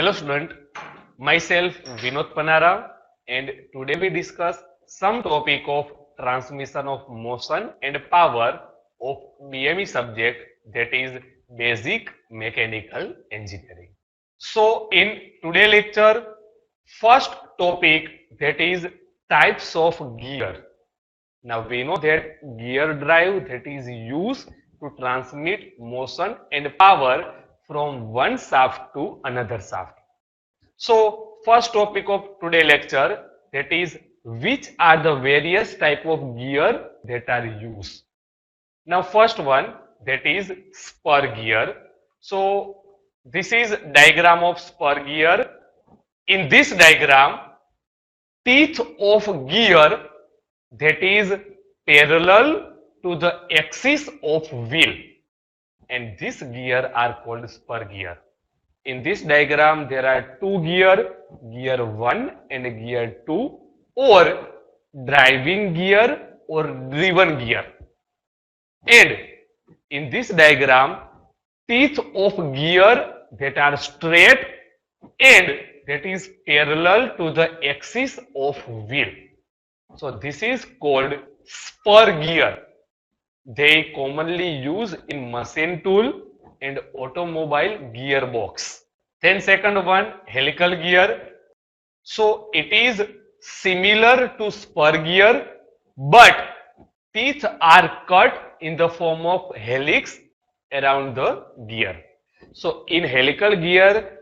Hello student, myself Vinod Panara and today we discuss some topic of transmission of motion and power of BME subject, that is basic mechanical engineering. So in today lecture, first topic, that is types of gear. Now we know that gear drive, that is used to transmit motion and power from one shaft to another shaft. So first topic of today lecture, that is which are the various type of gear that are used. Now first one, that is spur gear. So this is diagram of spur gear. In this diagram, teeth of gear, that is parallel to the axis of wheel, and this gear are called spur gear. In this diagram, there are two gear, gear 1 and gear 2, or driving gear or driven gear. And in this diagram, teeth of gear that are straight and that is parallel to the axis of wheel. So this is called spur gear. They commonly use in machine tool and automobile gearbox. Then second one, helical gear. So it is similar to spur gear, but teeth are cut in the form of helix around the gear. So in helical gear,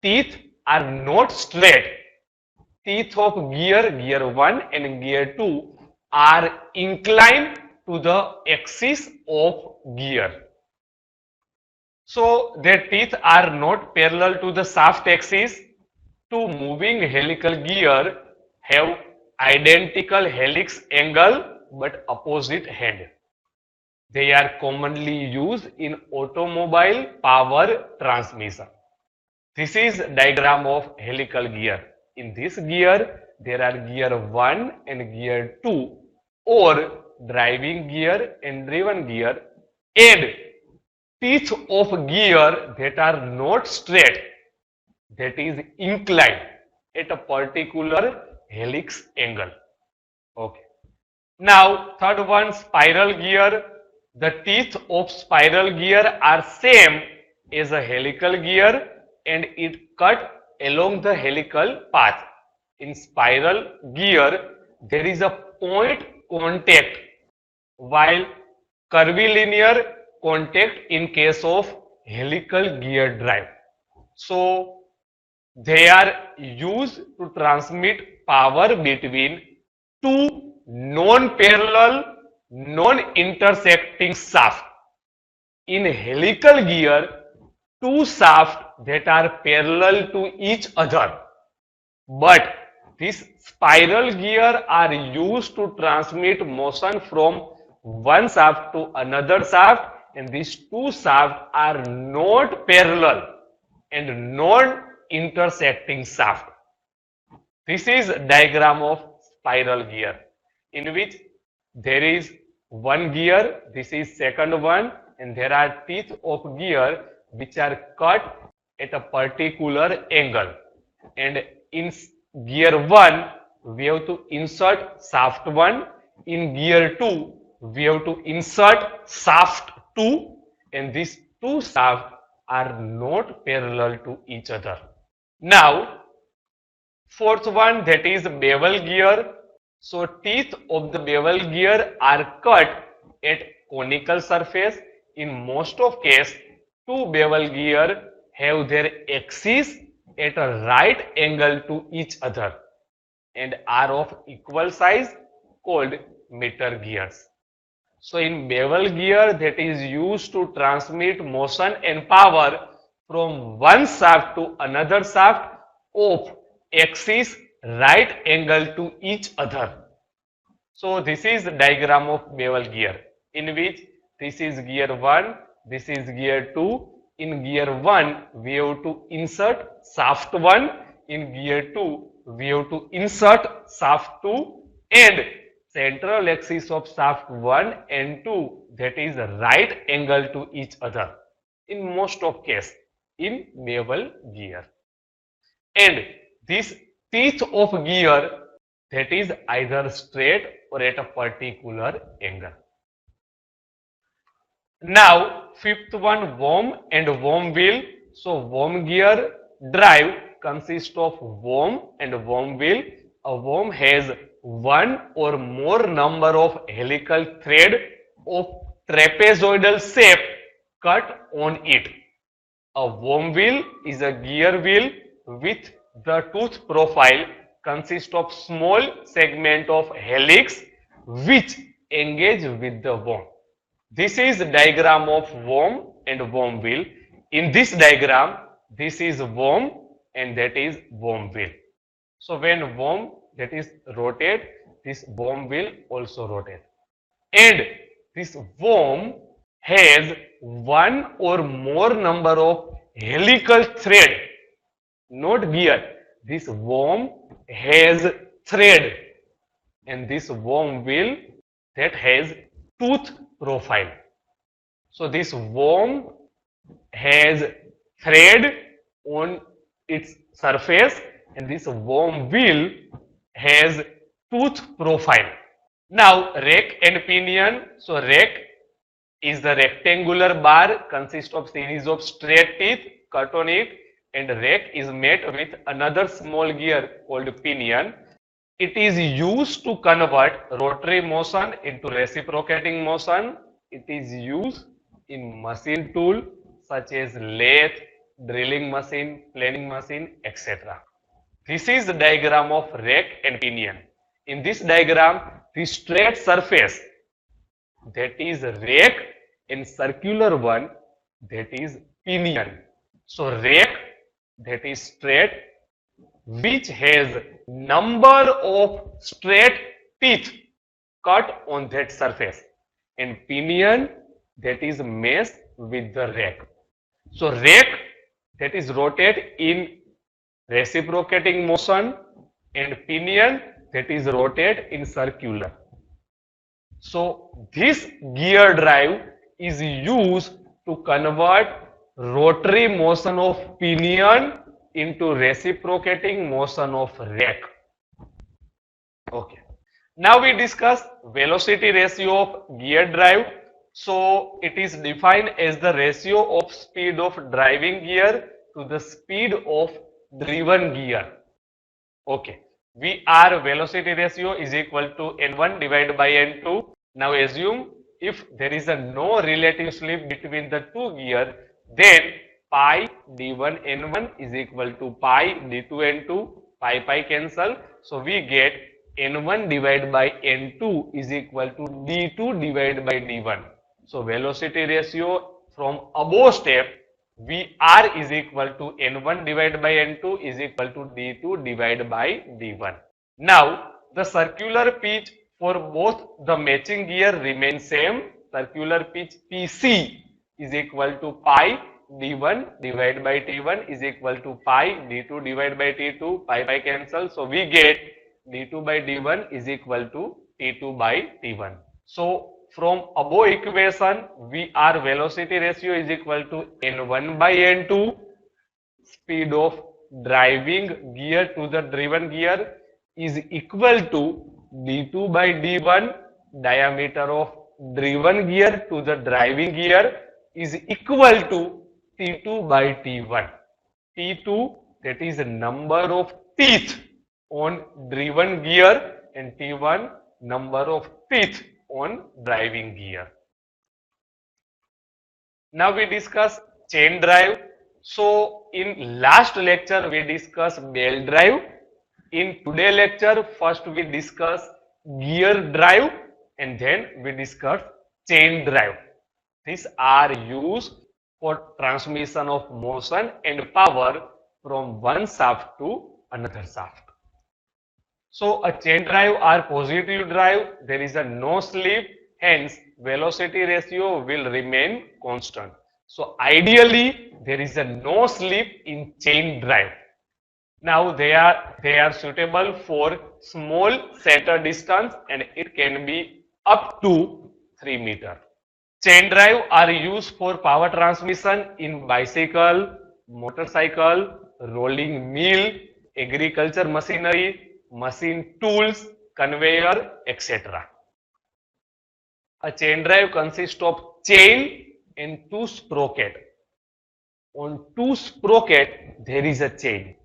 teeth are not straight. Teeth of gear 1 and gear 2 are inclined to the axis of gear. So their teeth are not parallel to the shaft axis. Two moving helical gear have identical helix angle but opposite head. They are commonly used in automobile power transmission. This is diagram of helical gear. In this gear, there are gear 1 and gear 2, or driving gear and driven gear, and teeth of gear that are not straight, that is inclined at a particular helix angle. Okay. Now third one, spiral gear. The teeth of spiral gear are same as a helical gear and it cut along the helical path. In spiral gear, there is a point contact, while curvilinear contact in case of helical gear drive. So they are used to transmit power between two non-parallel, non-intersecting shafts. In helical gear, two shafts that are parallel to each other, but these spiral gear are used to transmit motion from one shaft to another shaft, and these two shafts are not parallel and non-intersecting shaft. This is diagram of spiral gear, in which there is one gear, this is second one, and there are teeth of gear which are cut at a particular angle. And in gear 1, we have to insert shaft 1. In gear 2, we have to insert shaft 2, and these two shafts are not parallel to each other. Now, fourth one, that is bevel gear. So teeth of the bevel gear are cut at conical surface. In most of case, two bevel gear have their axis at a right angle to each other and are of equal size, called meter gears. So in bevel gear, that is used to transmit motion and power from one shaft to another shaft of axis right angle to each other. So this is the diagram of bevel gear, in which this is gear 1, this is gear 2. In gear 1, we have to insert shaft 1. In gear 2, we have to insert shaft 2, and central axis of shaft 1 and 2, that is right angle to each other in most of case in bevel gear. and this teeth of gear that is either straight or at a particular angle. Now, fifth one, worm and worm wheel. So, worm gear drive consists of worm and worm wheel. A worm has one or more number of helical thread of trapezoidal shape cut on it. A worm wheel is a gear wheel with the tooth profile consists of small segment of helix which engage with the worm. This is diagram of worm and worm wheel. In this diagram, this is worm and that is worm wheel. So when worm that is rotate, this worm will also rotate. And this worm has one or more number of helical thread, not gear. This worm has thread and this worm wheel that has tooth profile. So this worm has thread on its surface and this worm wheel has tooth profile. Now rack and pinion. So rack is the rectangular bar consists of series of straight teeth cut on it, and rack is made with another small gear called pinion. It is used to convert rotary motion into reciprocating motion. It is used in machine tool such as lathe, drilling machine, planing machine, etc. This is the diagram of rack and pinion. In this diagram, the straight surface that is rack and circular one that is pinion. So rack that is straight which has number of straight teeth cut on that surface, and pinion that is mesh with the rack. So rack that is rotate in reciprocating motion and pinion that is rotate in circular. So this gear drive is used to convert rotary motion of pinion into reciprocating motion of rack. Okay. Now we discuss velocity ratio of gear drive. So it is defined as the ratio of speed of driving gear to the speed of driven gear. Okay. VR velocity ratio is equal to N1 divided by N2. Now assume if there is a no relative slip between the two gear, then pi d1 n1 is equal to pi d2 n2, pi cancel. So we get n1 divided by n2 is equal to d2 divided by d1. So velocity ratio from above step, VR is equal to n1 divided by n2 is equal to d2 divided by d1. Now the circular pitch for both the matching gear remains same. Circular pitch PC is equal to pi d1 divided by t1 is equal to pi d2 divided by t2, pi cancel. So we get d2 by d1 is equal to t2 by t1. So from above equation, VR velocity ratio is equal to n1 by n2, speed of driving gear to the driven gear is equal to d2 by d1, diameter of driven gear to the driving gear is equal to t2 by t1. T2 that is the number of teeth on driven gear and t1 number of teeth on driving gear. Now we discuss chain drive. So in last lecture we discussed belt drive. In today's lecture first we discuss gear drive and then we discuss chain drive. These are used for transmission of motion and power from one shaft to another shaft. So a chain drive or positive drive, there is a no slip, hence velocity ratio will remain constant. So ideally there is a no slip in chain drive. Now they are suitable for small center distance and it can be up to 3 meters. Chain drive are used for power transmission in bicycle, motorcycle, rolling mill, agriculture machinery, machine tools, conveyor, etc. A chain drive consists of chain and two sprocket. On two sprocket, there is a chain.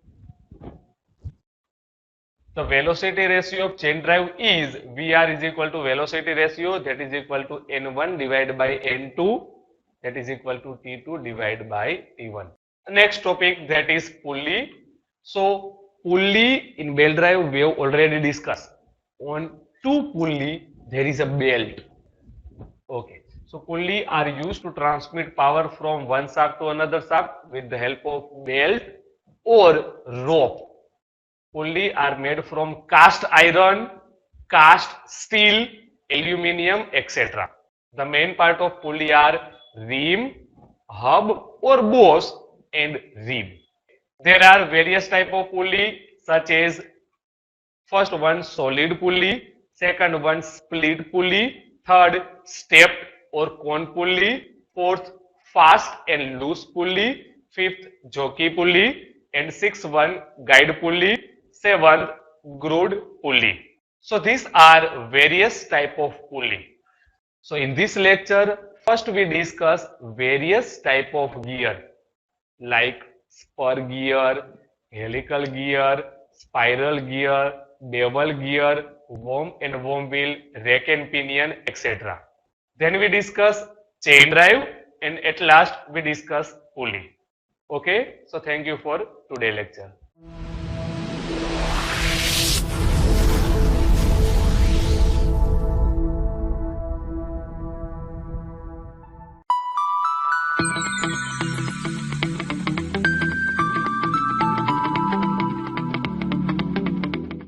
The velocity ratio of chain drive is VR is equal to velocity ratio, that is equal to N1 divided by N2, that is equal to T2 divided by T1. Next topic, that is pulley. So pulley in belt drive we have already discussed. On two pulley there is a belt. Okay. So pulley are used to transmit power from one shaft to another shaft with the help of belt or rope. Pulley are made from cast iron, cast steel, aluminium, etc. The main part of pulley are rim, hub or boss and rib. There are various type of pulley such as first one solid pulley, second one split pulley, third stepped or cone pulley, fourth fast and loose pulley, fifth jockey pulley and sixth one guide pulley, seventh grooved pulley. So these are various type of pulley. So in this lecture, first we discuss various type of gear like spur gear, helical gear, spiral gear, bevel gear, worm and worm wheel, rack and pinion, etc. Then we discuss chain drive and at last we discuss pulley. Okay, so thank you for today's lecture.